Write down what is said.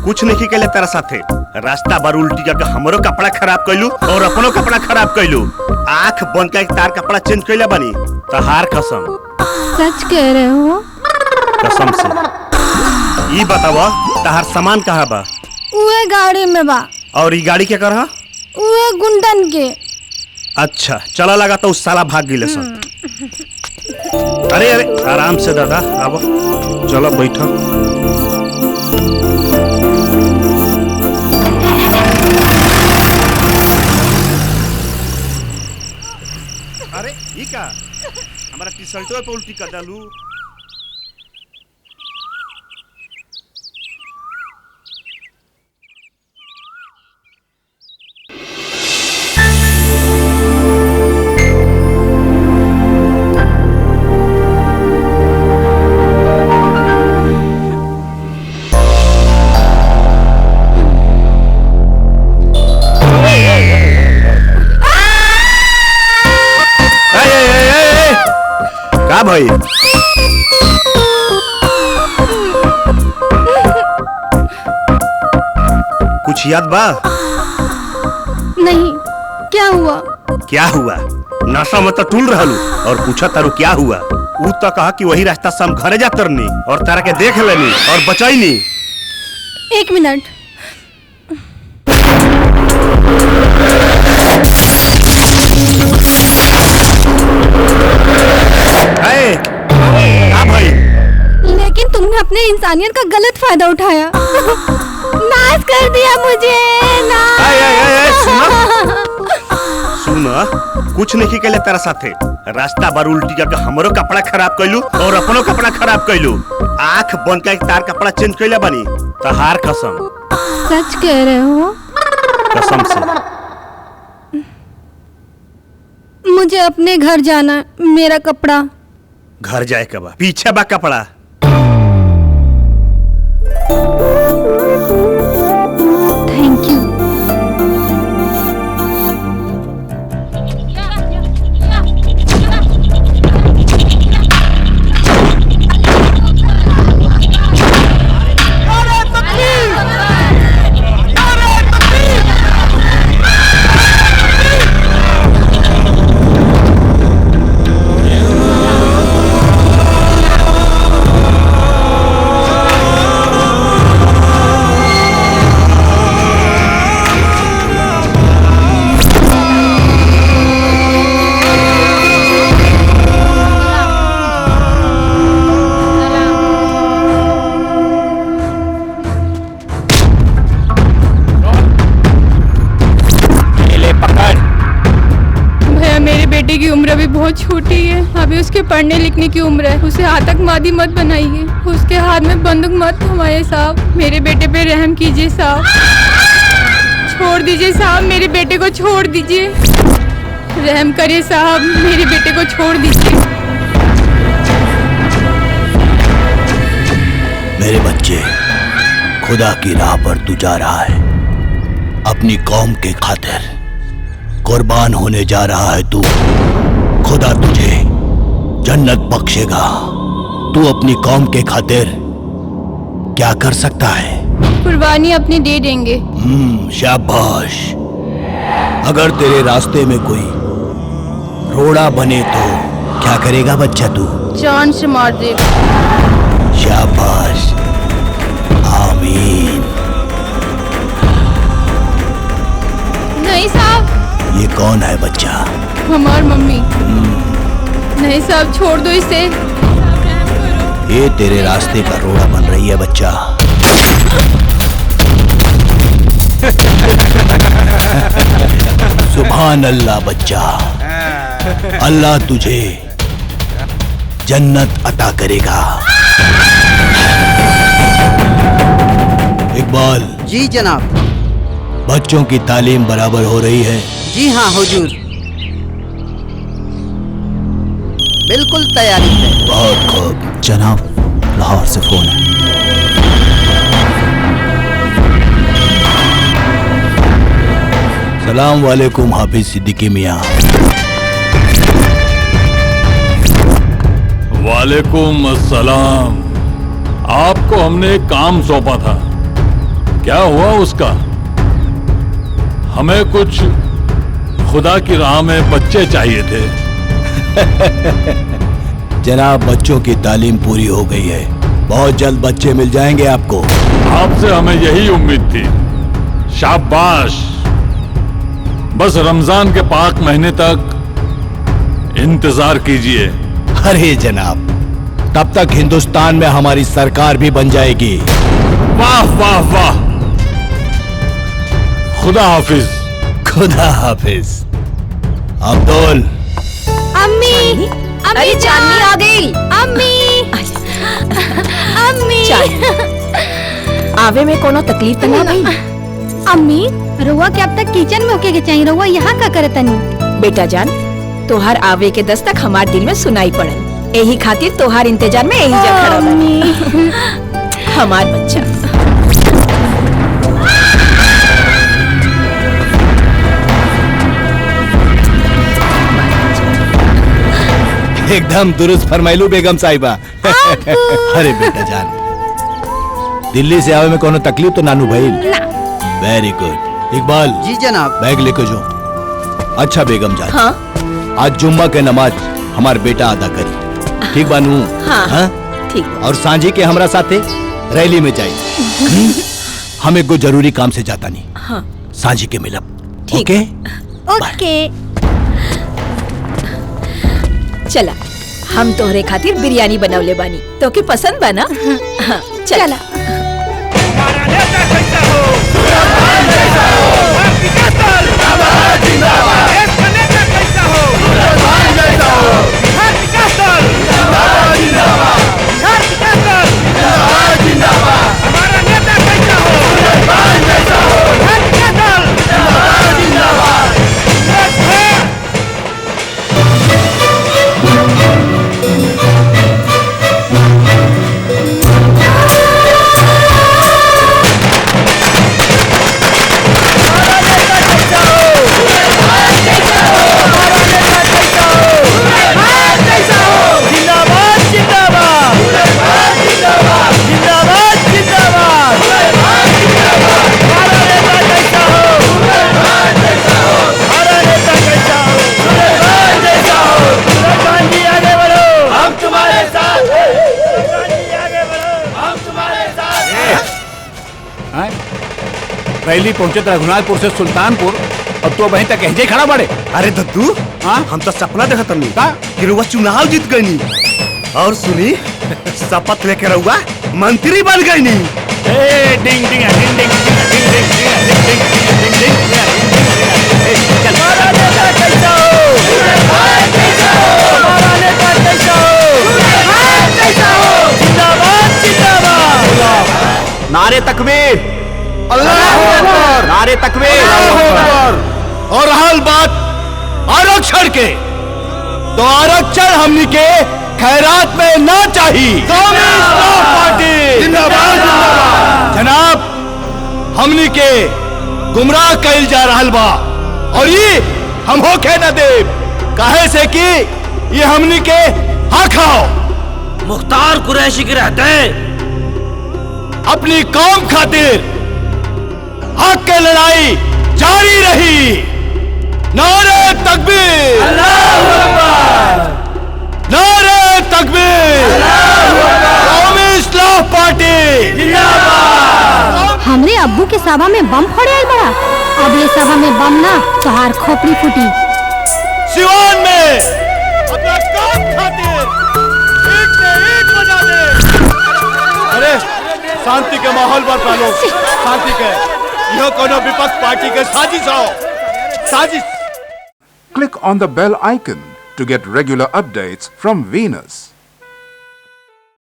कुछ नहीं कैले तेरा साथे। रास्ता बार उल्टी करके हमरो कपड़ा खराब कैलू और अपनो कपड़ा खराब कैलू। आँख बंद करके तार कपड़ा चेंज कैले बनी। तहार कसम। सच कह रहे हो? कसम से। ये बतावा तहार सामान कहाँ बा? उहे गाड़ी में बा। और ये गाड़ी क्या करहा? उहे गुंडन के। अच्छा चला लगा तो उस साला भाग गिले सन। अरे अरे आराम से दादा आबो, चलो बैठो। अरे ये क्या हमारा टी शर्टों पे उल्टी कर डालू। भाई कुछ याद बा? नहीं। क्या हुआ? क्या हुआ? नशा में तो टूल रहलू और पूछा तारू क्या हुआ। ऊ तो कहा कि वही रास्ता से हम घरे जातरनी और तारा के देख लेनी और बचाईनी। एक मिनट। भाई लेकिन तुमने अपने इंसानियत का गलत फायदा उठाया। नाश कर दिया मुझे। सुना कुछ नहीं कैले तेरा साथे। रास्ता बार उल्टी करके हमरो कपड़ा खराब कैलू और अपनो कपड़ा खराब कैलू। आँख बंद करके तार कपड़ा चेंज कैले बनी। तहार कसम। सच कह रहे हो? कसम से। मुझे अपने घर जाना। मेरा कपड़ा घर जाए के बा। पीछे बा कपड़ा। Thank you. की उम्र अभी बहुत छोटी है। अभी उसके पढ़ने लिखने की उम्र है। उसे आतंकवादी मत बनाइए। उसके हाथ में बंदूक मत थमाइए साहब। मेरे बेटे पे रहम कीजिए साहब। छोड़ दीजिए साहब, मेरे बेटे को छोड़ दीजिए। रहम करिए साहब, मेरे बेटे को छोड़ दीजिए। मेरे बच्चे, खुदा की राह पर तू जा रहा है। अपनी कौम के खातिर कुर्बान होने जा रहा है तू। खुदा तुझे जन्नत बख्शेगा। तू अपनी कौम के खातिर क्या कर सकता है? कुर्बानी अपनी दे देंगे। शाबाश। अगर तेरे रास्ते में कोई रोड़ा बने तो क्या करेगा बच्चा तू? जान से मार दे। शाबाश। आमीन। नहीं साहब। ये कौन है बच्चा? हमार मम्मी। नहीं साहब, छोड़ दो इसे। ये तेरे रास्ते का रोड़ा बन रही है बच्चा। सुभान अल्लाह बच्चा। अल्लाह तुझे जन्नत अता करेगा। इकबाल। जी जनाब। बच्चों की तालीम बराबर हो रही है? जी हाँ हुजूर, बिल्कुल तैयारी है। बहुत खूब जनाब, लाहौर से फोन है। सलाम वालेकुम हाफिज सिद्दीकी मियाँ। वालेकुम अस्सलाम। आपको हमने एक काम सौंपा था। क्या हुआ उसका? हमें कुछ खुदा की राह में बच्चे चाहिए थे। जनाब, बच्चों की तालीम पूरी हो गई है, बहुत जल्द बच्चे मिल जाएंगे आपको। आपसे हमें यही उम्मीद थी। शाबाश। बस रमजान के पाक महीने तक इंतजार कीजिए। अरे जनाब, तब तक हिंदुस्तान में हमारी सरकार भी बन जाएगी। वाह वाह वाह। खुदा हाफिज। खुदा हाफिज। अब्दुल। अम्मी, अरे चांदनी आ गई। अम्मी, अम्मी। आवे में कोनो तकलीफ तो ना भाई? अम्मी, रउआ के अब तक किचन में होके के चाहिए, रउआ यहाँ का करे तनी? बेटा जान, तोहार आवे के दस्तक हमार दिल में सुनाई पड़ल। यही खातिर तोहार इंतजार में यही जगह खड़ा बानी। हमार बच्चा। एकदम दुरुस्त फरमाइलू बेगम साहिबा। अरे बेटा जान, दिल्ली से आवे में कोनो तकलीफ तो नानू भाई? Very good. इकबाल जी जनाब। बैग लेके जो। अच्छा बेगम जान, हाँ आज जुम्मा के नमाज हमार बेटा अदा करी, ठीक बानू? हाँ ठीक। और सांझी के हमरा साथे रैली में जाई। हम एक जरूरी काम से जाता नहीं। हाँ सांझी के मिलब। ठीक। ओके ओके। चला, हम तोहरे खातिर बिरयानी बनवले बानी, तो के पसंद बा ना? हाँ, चला। रैली पहुंचे रघुनाथपुर से सुल्तानपुर, और तो वहीं तक एजे खड़ा बड़े। अरे दद्दू, हाँ? हम तो सपना देखत हमी का? कि रउआ चुनाव जीत गईनी, और सुनी शपथ लेके रउआ मंत्री बन गईनी। ए डिंग डिंग डिंग डिंग डिंग डिंग डिंग डिंग डिंग डिंग डिंग डिंग। चल हमारा नेता कैसा हो, हमारा नेता कैसा हो, जिंदाबाद जिंदाबाद। नारे तकबीर, अल्लाहू अकबर, नारे तकबीर, अल्लाहू अकबर। और हाल बात आरक्षण के, तो आरक्षण हमनी के खैरात में ना चाहिए। पार्टी जिंदाबाद जिंदाबाद। जनाब, हमनी के गुमराह कैल जा रहल बा, और ये हम होके न दे, काहे से कि ये हमनी के हक हो। मुख्तार कुरैशी के रहते अपनी कौम खातिर हक के लड़ाई जारी रही। नारे तकबीर, अल्लाहू अकबर, नारे तकबीर, कौमी इस्लाह पार्टी जिंदाबाद। हमरे अब्बू के सभा में बम फोड़े आइल बड़ा, अब ये सभा में बम ना तोहार खोपड़ी फूटी। सिवान में अपना काम खातिर एक से एक बजा दे। अरे शांति के माहौल बरपा लो, शांति के। यह कोनो विपक्ष पार्टी के साजिश हो, साजिश। Click on the bell icon to get regular updates from Venus.